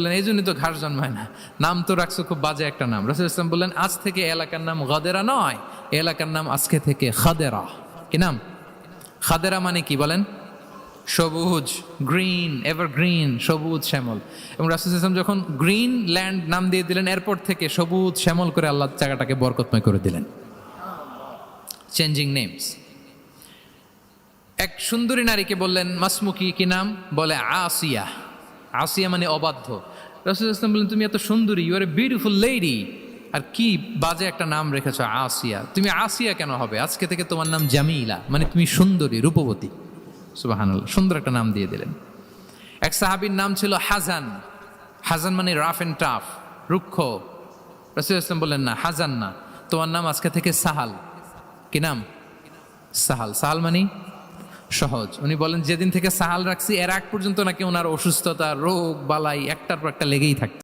বললেন এই জন্যই তো ঘাস জন্মায় না, নাম তো রাখছো খুব বাজে একটা নাম। রাসূল ইসলাম বললেন আজ থেকে এলাকার নাম গাদেরা নয়, এলাকার নাম আজকে থেকে খাদেরা। কি নাম? খাদেরা মানে কি বলেন? সবুজ, গ্রিন, এভারগ্রিন, সবুজ শ্যামল। এবং রাসূল ইসলাম যখন গ্রিন ল্যান্ড নাম দিয়ে দিলেন, এরপর থেকে সবুজ শ্যামল করে আল্লাহ জায়গাটাকে বরকতময় করে দিলেন। Changing names. এক সুন্দরী নারীকে বললেন মাসমুকি, কি নাম? বলে আসিয়া। আসিয়া মানে অবাধ্য। রাসূল ইসলাম বললেন তুমি এত সুন্দরী, you are a beautiful lady, আর কি বাজে একটা নাম রেখেছো আসিয়া। তুমি আসিয়া কেন হবে? আজকে থেকে তোমার নাম জামিলা, মানে তুমি সুন্দরী, রূপবতী। সুবহানাল্লাহ, সুন্দর একটা নাম দিয়ে দিলেন। এক সাহাবীর নাম ছিল হাজান। হাজান মানে রাফ এন্ড টাফ, রুক্ষ। রাসূল ইসলাম বললেন না, হাজান না, তোমার নাম আজকে থেকে সাহাল। কি নাম? সাহাল। সাহাল মানে সহজ। উনি বলেন যেদিন থেকে সাহাল রাখছি এর আগ পর্যন্ত নাকি ওনার অসুস্থতা, রোগ বালাই একটার পর একটা লেগেই থাকতো।